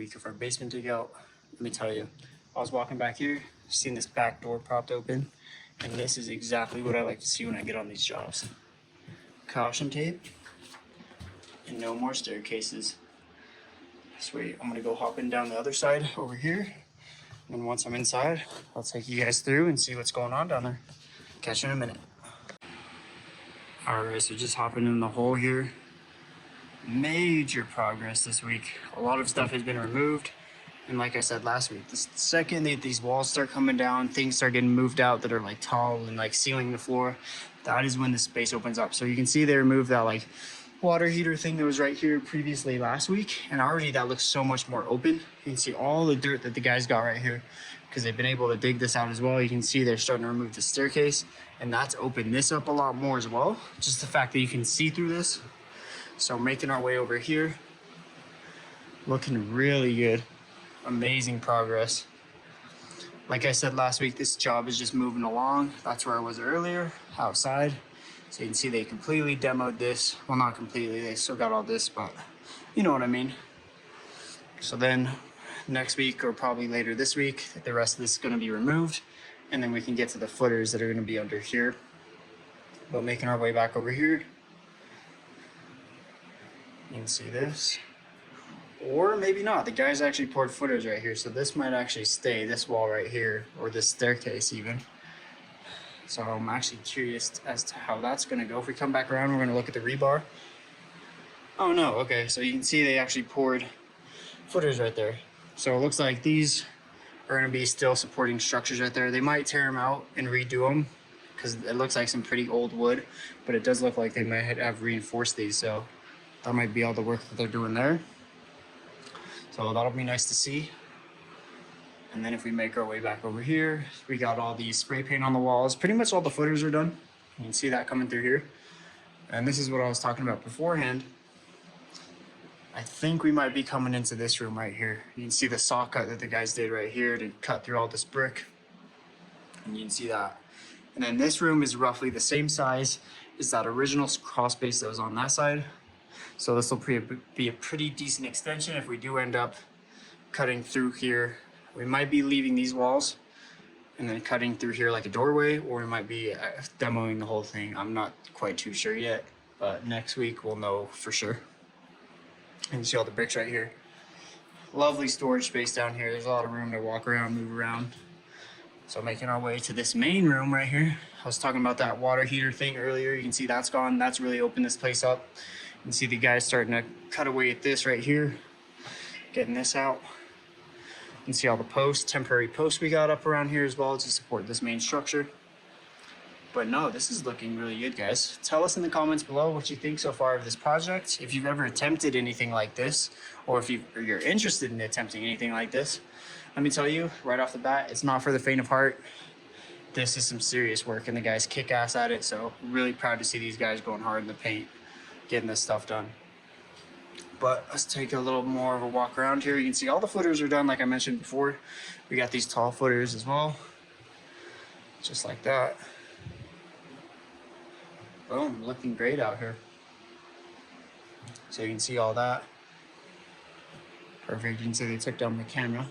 week of our basement dig out. Let me tell you, I was walking back here, seeing this back door propped open, and this is exactly what I like to see when I get on these jobs. Caution tape, and no more staircases. Sweet, I'm gonna go hopping down the other side over here, and once I'm inside, I'll take you guys through and see what's going on down there. Catch you in a minute. All right, so just hopping in the hole here. Major progress this week. A lot of stuff has been removed, and like I said last week, the second that these walls start coming down, things start getting moved out that are like tall and like sealing the floor, that is when the space opens up. So you can see they removed that like water heater thing that was right here previously last week, and already that looks so much more open. You can see all the dirt that the guys got right here because they've been able to dig this out as well. You can see they're starting to remove the staircase, and that's opened this up a lot more as well. Just the fact that you can see through this. So making our way over here, looking really good. Amazing progress. Like I said last week, this job is just moving along. That's where I was earlier, outside. So you can see they completely demoed this. Well, not completely, they still got all this, but you know what I mean. So then next week, or probably later this week, the rest of this is gonna be removed, and then we can get to the footers that are gonna be under here. But making our way back over here, you can see this, or maybe not. The guys actually poured footers right here, so this might actually stay, this wall right here, or this staircase even. So I'm actually curious as to how that's gonna go. If we come back around, we're gonna look at the rebar. Oh no, okay, so you can see they actually poured footers right there. So it looks like these are gonna be still supporting structures right there. They might tear them out and redo them because it looks like some pretty old wood, but it does look like they might have reinforced these, so that might be all the work that they're doing there. So that'll be nice to see. And then if we make our way back over here, we got all the spray paint on the walls. Pretty much all the footers are done. You can see that coming through here. And this is what I was talking about beforehand. I think we might be coming into this room right here. You can see the saw cut that the guys did right here to cut through all this brick. And you can see that. And then this room is roughly the same size as that original crawl space that was on that side. So this will be a pretty decent extension if we do end up cutting through here. We might be leaving these walls and then cutting through here like a doorway, or we might be demoing the whole thing. I'm not quite too sure yet, but next week we'll know for sure. And you see all the bricks right here. Lovely storage space down here. There's a lot of room to walk around, move around. So making our way to this main room right here. I was talking about that water heater thing earlier. You can see that's gone. That's really opened this place up. You can see the guys starting to cut away at this right here, getting this out. You can see all the posts, temporary posts we got up around here as well to support this main structure. But no, this is looking really good, guys. Tell us in the comments below what you think so far of this project. If you've ever attempted anything like this, or if you're interested in attempting anything like this, let me tell you right off the bat, it's not for the faint of heart. This is some serious work, and the guys kick ass at it. So really proud to see these guys going hard in the paint, getting this stuff done. But let's take a little more of a walk around here. You can see all the footers are done, like I mentioned before. We got these tall footers as well, just like that. Boom, looking great out here. So you can see all that. Perfect, you can see they took down the camera.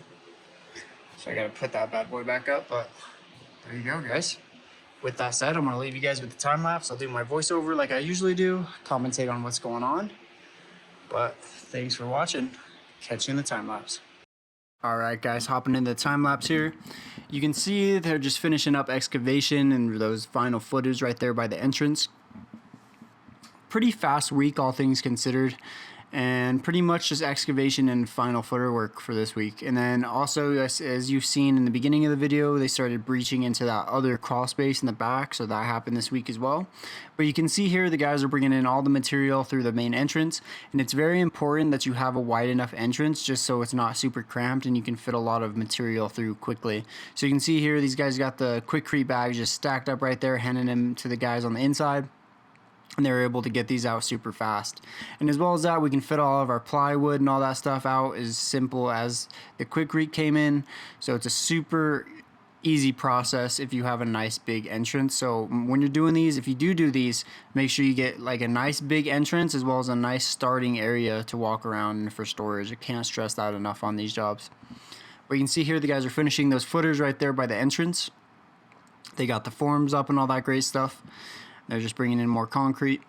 So I gotta put that bad boy back up, but there you go, guys. With that said, I'm gonna leave you guys with the time lapse. I'll do my voiceover like I usually do, commentate on what's going on. But thanks for watching. Catch you in the time lapse. All right, guys, hopping into the time lapse here. You can see they're just finishing up excavation and those final footers right there by the entrance. Pretty fast week, all things considered, and pretty much just excavation and final footer work for this week. And then also, as you've seen in the beginning of the video, they started breaching into that other crawl space in the back, so that happened this week as well. But you can see here the guys are bringing in all the material through the main entrance, and it's very important that you have a wide enough entrance just so it's not super cramped and you can fit a lot of material through quickly. So you can see here these guys got the quickcrete bags just stacked up right there, handing them to the guys on the inside. And they were able to get these out super fast. And as well as that, we can fit all of our plywood and all that stuff out as simple as the quickcrete came in. So it's a super easy process if you have a nice big entrance. So when you're doing these, if you do these, make sure you get like a nice big entrance as well as a nice starting area to walk around for storage. I can't stress that enough on these jobs. But you can see here the guys are finishing those footers right there by the entrance. They got the forms up and all that great stuff. They're just bringing in more concrete.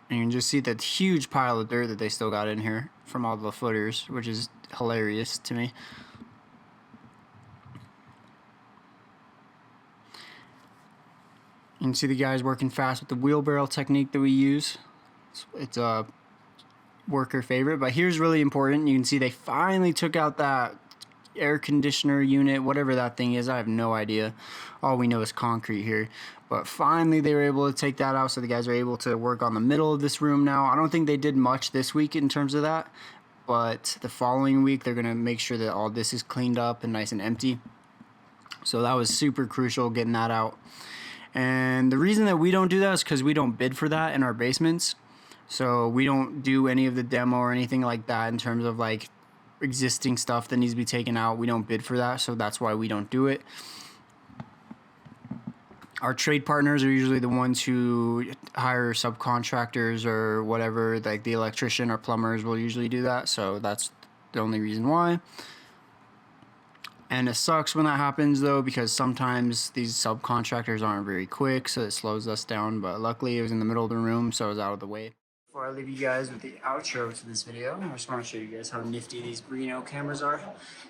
And you can just see that huge pile of dirt that they still got in here from all the footers, which is hilarious to me. You can see the guys working fast with the wheelbarrow technique that we use. It's a worker favorite, but here's really important. You can see they finally took out that air conditioner unit, whatever that thing is. I have no idea. All we know is concrete here. But finally they were able to take that out, so the guys are able to work on the middle of this room now. I don't think they did much this week in terms of that, but the following week they're going to make sure that all this is cleaned up and nice and empty. So that was super crucial, getting that out. And the reason that we don't do that is because we don't bid for that in our basements. So we don't do any of the demo or anything like that in terms of like existing stuff that needs to be taken out. We don't bid for that, so that's why we don't do it. Our trade partners are usually the ones who hire subcontractors or whatever, like the electrician or plumbers will usually do that, so that's the only reason why. And it sucks when that happens though, because sometimes these subcontractors aren't very quick, so it slows us down, but luckily it was in the middle of the room, so it was out of the way. Before I leave you guys with the outro to this video, I just want to show you guys how nifty these Brino cameras are.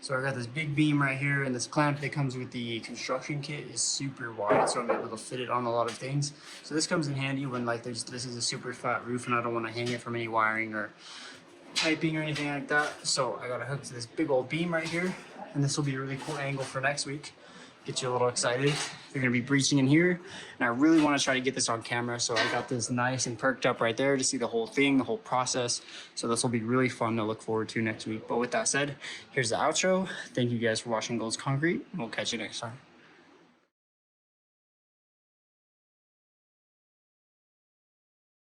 So I got this big beam right here, and this clamp that comes with the construction kit is super wide, so I'm able to fit it on a lot of things. So this comes in handy when like this is a super flat roof and I don't want to hang it from any wiring or piping or anything like that. So I got to hook to this big old beam right here, and this will be a really cool angle for next week. Get you a little excited. They're gonna be breaching in here, and I really want to try to get this on camera, so I got this nice and perked up right there to see the whole thing, the whole process. So this will be really fun to look forward to next week. But with that said, here's the outro. Thank you guys for watching Gold's Concrete. We'll catch you next time.